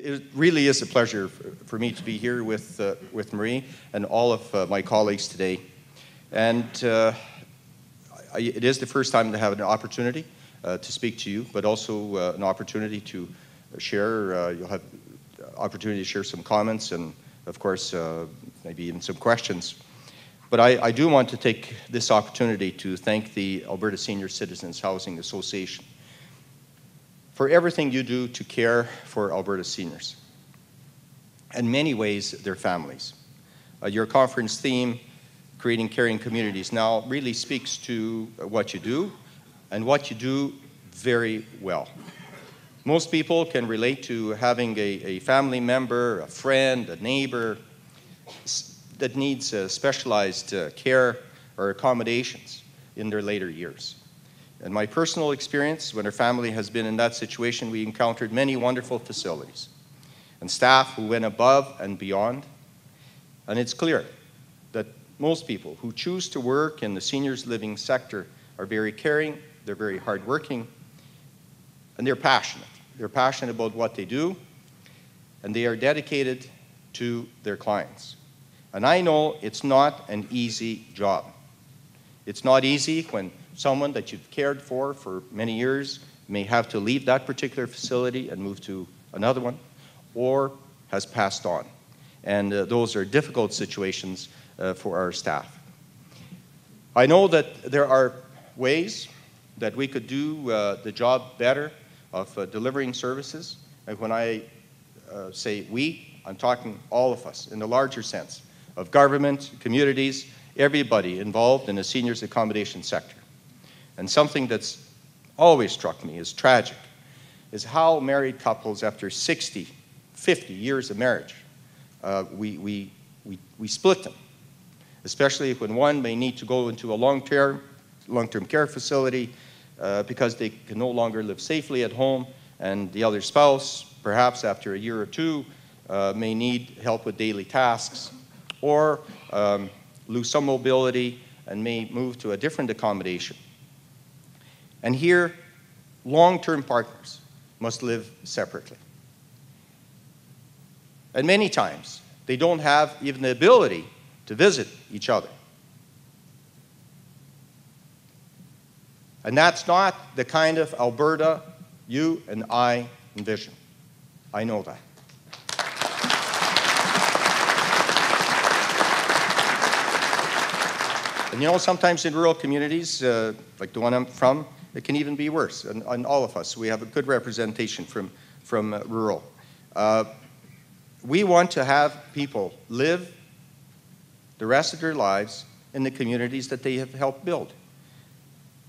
It really is a pleasure for me to be here with Marie and all of my colleagues today. And it is the first time to have an opportunity to speak to you, but also an opportunity to share. You'll have opportunity to share some comments and, of course, maybe even some questions. But I do want to take this opportunity to thank the Alberta Senior Citizens Housing Association for everything you do to care for Alberta seniors, in many ways, their families. Your conference theme, Creating Caring Communities, now really speaks to what you do, and what you do very well. Most people can relate to having a family member, a friend, a neighbor that needs specialized care or accommodations in their later years. In my personal experience, when our family has been in that situation, we encountered many wonderful facilities and staff who went above and beyond. And it's clear that most people who choose to work in the seniors living sector are very caring, they're very hardworking, and they're passionate. They're passionate about what they do, and they are dedicated to their clients. And I know it's not an easy job. It's not easy when someone that you've cared for many years may have to leave that particular facility and move to another one, or has passed on. And those are difficult situations for our staff. I know that there are ways that we could do the job better of delivering services. And when I say we, I'm talking all of us in the larger sense of government, communities, everybody involved in the seniors accommodation sector. And something that's always struck me as tragic is how married couples, after 60, 50 years of marriage, we split them, especially when one may need to go into a long-term care facility because they can no longer live safely at home, and the other spouse, perhaps after a year or two, may need help with daily tasks, or lose some mobility and may move to a different accommodation. And here, long-term partners must live separately. And many times, they don't have even the ability to visit each other. And that's not the kind of Alberta you and I envision. I know that. And you know, sometimes in rural communities, like the one I'm from, it can even be worse. And all of us, we have a good representation from rural. We want to have people live the rest of their lives in the communities that they have helped build,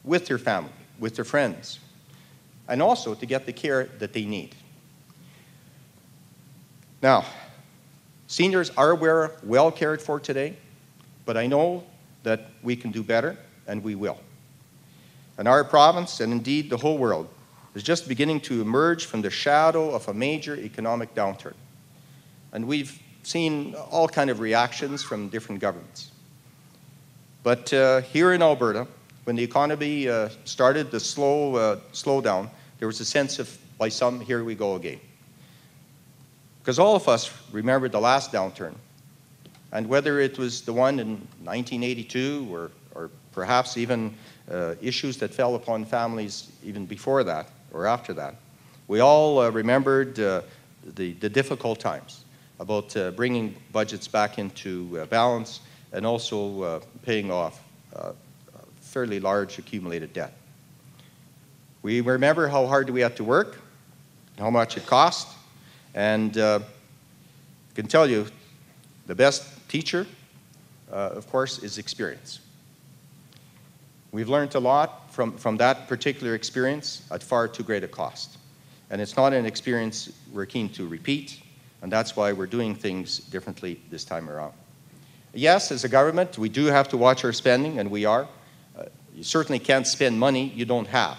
with their family, with their friends, and also to get the care that they need. Now, seniors are well cared for today, but I know that we can do better, and we will. And our province, and indeed the whole world, is just beginning to emerge from the shadow of a major economic downturn. And we've seen all kinds of reactions from different governments. But here in Alberta, when the economy started to slow down, there was a sense of, by some, here we go again. Because all of us remember the last downturn, and whether it was the one in 1982 or perhaps even issues that fell upon families even before that or after that, we all remembered the difficult times about bringing budgets back into balance and also paying off fairly large accumulated debt. We remember how hard we had to work, how much it cost, and I can tell you the best teacher, of course, is experience. We've learned a lot from that particular experience at far too great a cost. And it's not an experience we're keen to repeat, and that's why we're doing things differently this time around. Yes, as a government, we do have to watch our spending, and we are. You certainly can't spend money you don't have.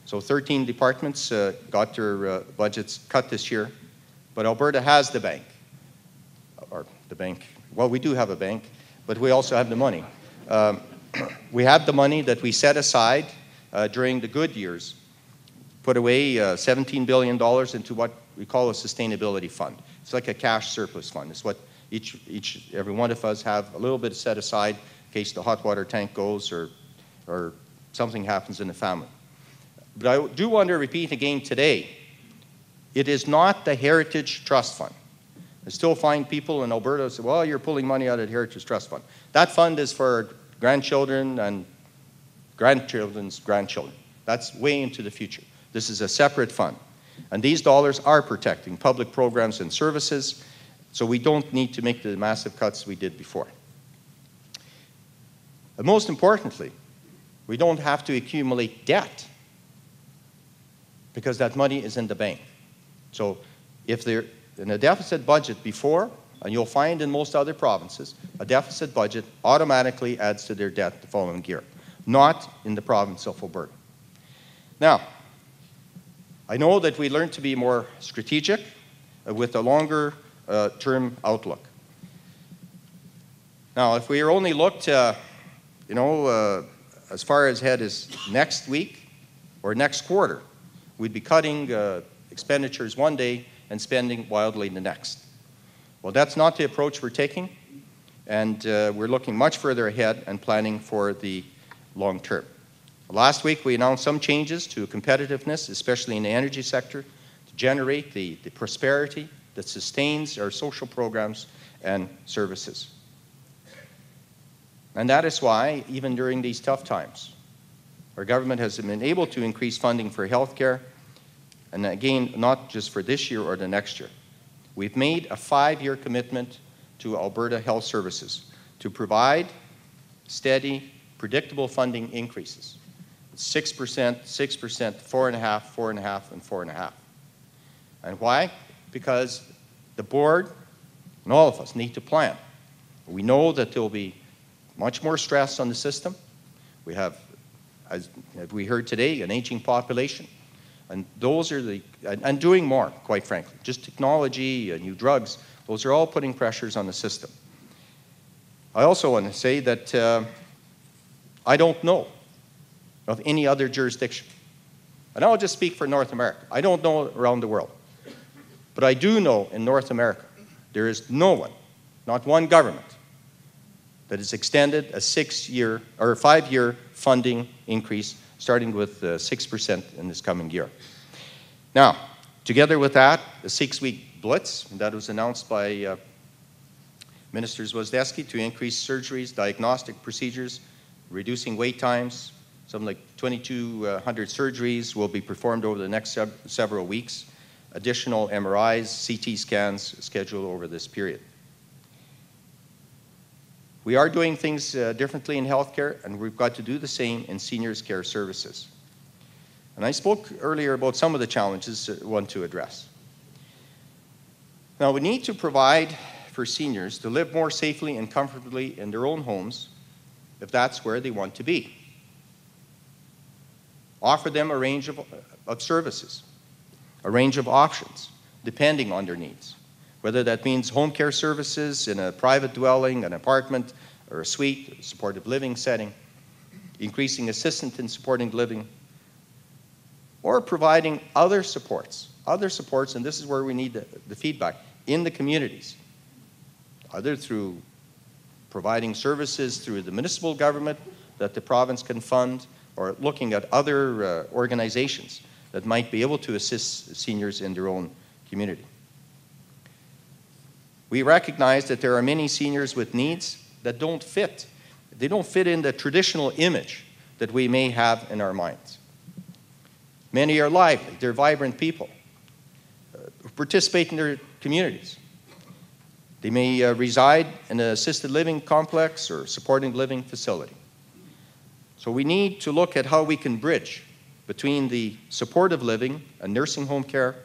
So 13 departments got their budgets cut this year, but Alberta has the bank. Or the bank, well, we do have a bank, but we also have the money. We have the money that we set aside during the good years put away $17 billion into what we call a sustainability fund. It's like a cash surplus fund. It's what every one of us have a little bit set aside in case the hot water tank goes or something happens in the family. But I do want to repeat again today, it is not the Heritage Trust Fund. I still find people in Alberta say, well, you're pulling money out of the Heritage Trust Fund. That fund is for grandchildren and grandchildren's grandchildren. That's way into the future. This is a separate fund. And these dollars are protecting public programs and services, so we don't need to make the massive cuts we did before. But most importantly, we don't have to accumulate debt because that money is in the bank. So if they're in a deficit budget before, and you'll find in most other provinces, a deficit budget automatically adds to their debt the following year, not in the province of Alberta. Now, I know that we learned to be more strategic with a longer term outlook. Now, if we only looked, as far ahead as next week or next quarter, we'd be cutting expenditures one day and spending wildly the next. Well, that's not the approach we're taking, and we're looking much further ahead and planning for the long term. Last week, we announced some changes to competitiveness, especially in the energy sector, to generate the prosperity that sustains our social programs and services. And that is why, even during these tough times, our government has been able to increase funding for healthcare, and again, not just for this year or the next year. We've made a 5-year commitment to Alberta Health Services to provide steady, predictable funding increases. 6%, 6%, 4.5%, 4.5%, and 4.5%. And why? Because the board and all of us need to plan. We know that there will be much more stress on the system. We have, as we heard today, an aging population. And those are and doing more, quite frankly. Just technology, new drugs, those are all putting pressures on the system. I also want to say that I don't know of any other jurisdiction. And I'll just speak for North America. I don't know around the world. But I do know in North America, there is no one, not one government, that has extended a 6-year or 5-year funding increase, starting with 6% in this coming year. Now, together with that, the 6-week blitz that was announced by Minister Zwozdesky to increase surgeries, diagnostic procedures, reducing wait times. Something like 2,200 surgeries will be performed over the next several weeks. Additional MRIs, CT scans scheduled over this period. We are doing things differently in healthcare, and we've got to do the same in seniors' care services. And I spoke earlier about some of the challenges I want to address. Now, we need to provide for seniors to live more safely and comfortably in their own homes if that's where they want to be. Offer them a range of services, a range of options, depending on their needs. Whether that means home care services in a private dwelling, an apartment, or a suite, a supportive living setting, increasing assistance in supporting living, or providing other supports, and this is where we need the feedback, in the communities, either through providing services through the municipal government that the province can fund, or looking at other organizations that might be able to assist seniors in their own community. We recognize that there are many seniors with needs that don't fit. They don't fit in the traditional image that we may have in our minds. Many are lively, they're vibrant people, who participate in their communities. They may reside in an assisted living complex or supporting living facility. So we need to look at how we can bridge between the supportive living and nursing home care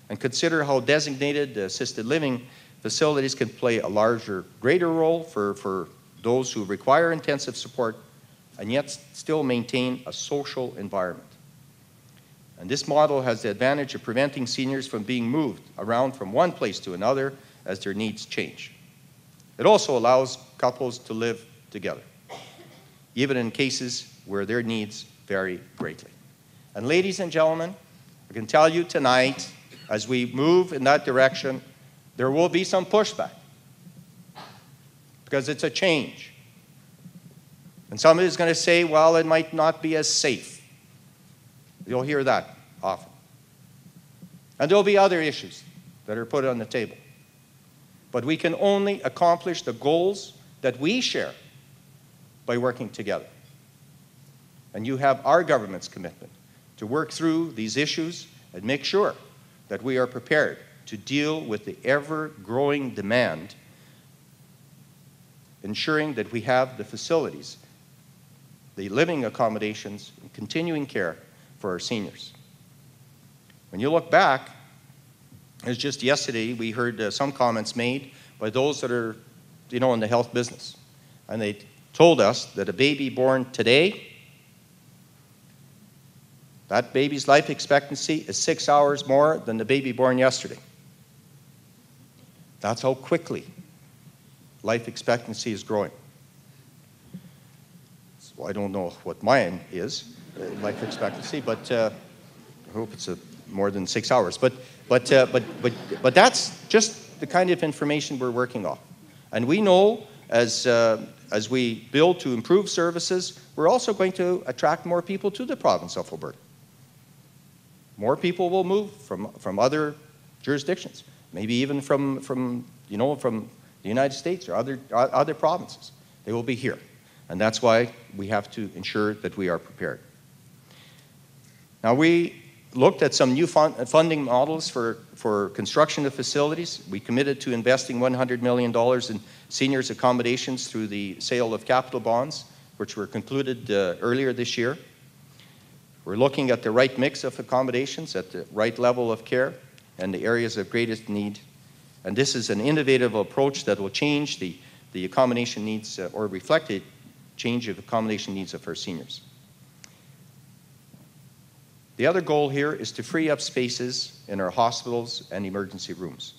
and consider how designated assisted living facilities can play a larger, greater role for those who require intensive support and yet still maintain a social environment. And this model has the advantage of preventing seniors from being moved around from one place to another as their needs change. It also allows couples to live together, even in cases where their needs vary greatly. And ladies and gentlemen, I can tell you tonight, as we move in that direction, there will be some pushback because it's a change. And somebody is going to say, well, it might not be as safe. You'll hear that often. And there'll be other issues that are put on the table. But we can only accomplish the goals that we share by working together. And you have our government's commitment to work through these issues and make sure that we are prepared to deal with the ever-growing demand, ensuring that we have the facilities, the living accommodations, and continuing care for our seniors. When you look back, as just yesterday, we heard some comments made by those that are, in the health business. And they told us that a baby born today, that baby's life expectancy is 6 hours more than the baby born yesterday. That's how quickly life expectancy is growing. So I don't know what mine is, life expectancy, but I hope it's more than 6 hours. But that's just the kind of information we're working on. And we know as we build to improve services, we're also going to attract more people to the province of Alberta. More people will move from other jurisdictions, maybe even from the United States or other provinces. They will be here. And that's why we have to ensure that we are prepared. Now, we looked at some new funding models for construction of facilities. We committed to investing $100 million in seniors accommodations through the sale of capital bonds, which were concluded earlier this year. We're looking at the right mix of accommodations at the right level of care and the areas of greatest need. And this is an innovative approach that will change the accommodation needs or reflect the change of accommodation needs of our seniors. The other goal here is to free up spaces in our hospitals and emergency rooms.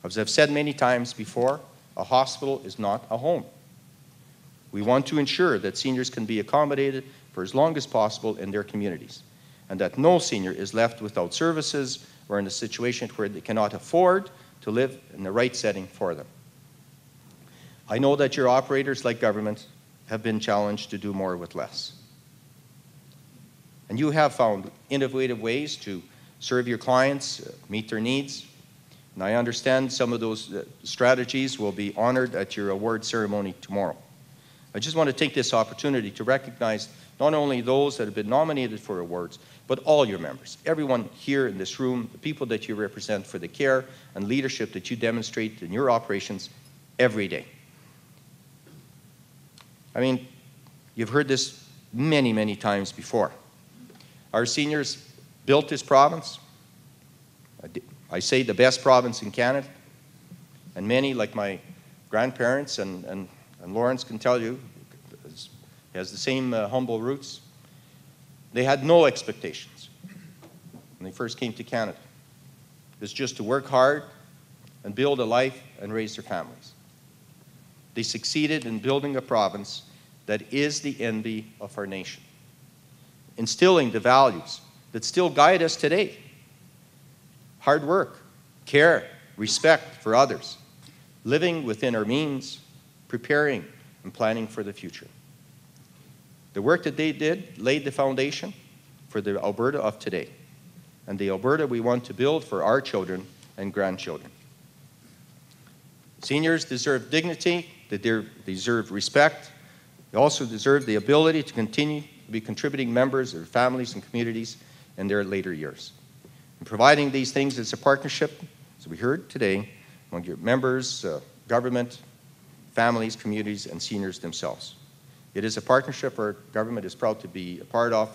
As I've said many times before, a hospital is not a home. We want to ensure that seniors can be accommodated for as long as possible in their communities, and that no senior is left without services or in a situation where they cannot afford to live in the right setting for them. I know that your operators, like government, have been challenged to do more with less. And you have found innovative ways to serve your clients, meet their needs. And I understand some of those strategies will be honored at your award ceremony tomorrow. I just want to take this opportunity to recognize not only those that have been nominated for awards, but all your members, everyone here in this room, the people that you represent, for the care and leadership that you demonstrate in your operations every day. I mean, you've heard this many, many times before. Our seniors built this province. I say the best province in Canada. And many, like my grandparents and Lawrence can tell you, he has the same humble roots. They had no expectations when they first came to Canada. It was just to work hard and build a life and raise their families. They succeeded in building a province that is the envy of our nation, instilling the values that still guide us today. Hard work, care, respect for others, living within our means, preparing and planning for the future. The work that they did laid the foundation for the Alberta of today, and the Alberta we want to build for our children and grandchildren. Seniors deserve dignity, they deserve respect. They also deserve the ability to continue to be contributing members of their families and communities in their later years. And providing these things is a partnership, as we heard today, among your members, government, families, communities, and seniors themselves. It is a partnership our government is proud to be a part of,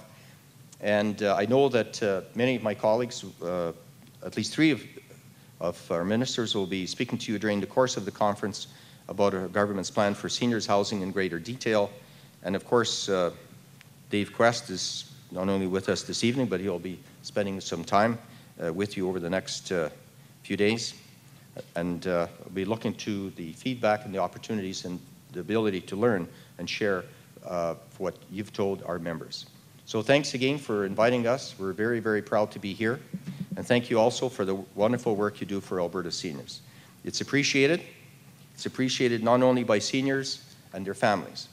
and I know that many of my colleagues, at least three of our ministers, will be speaking to you during the course of the conference about our government's plan for seniors housing in greater detail. And of course, Dave Quest is not only with us this evening, but he'll be spending some time with you over the next few days. And we'll be looking to the feedback and the opportunities and the ability to learn and share what you've told our members. So thanks again for inviting us. We're very, very proud to be here. And thank you also for the wonderful work you do for Alberta seniors. It's appreciated. It's appreciated not only by seniors and their families,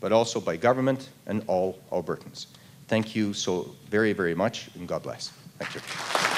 but also by government and all Albertans. Thank you so very, very much, and God bless. Thank you.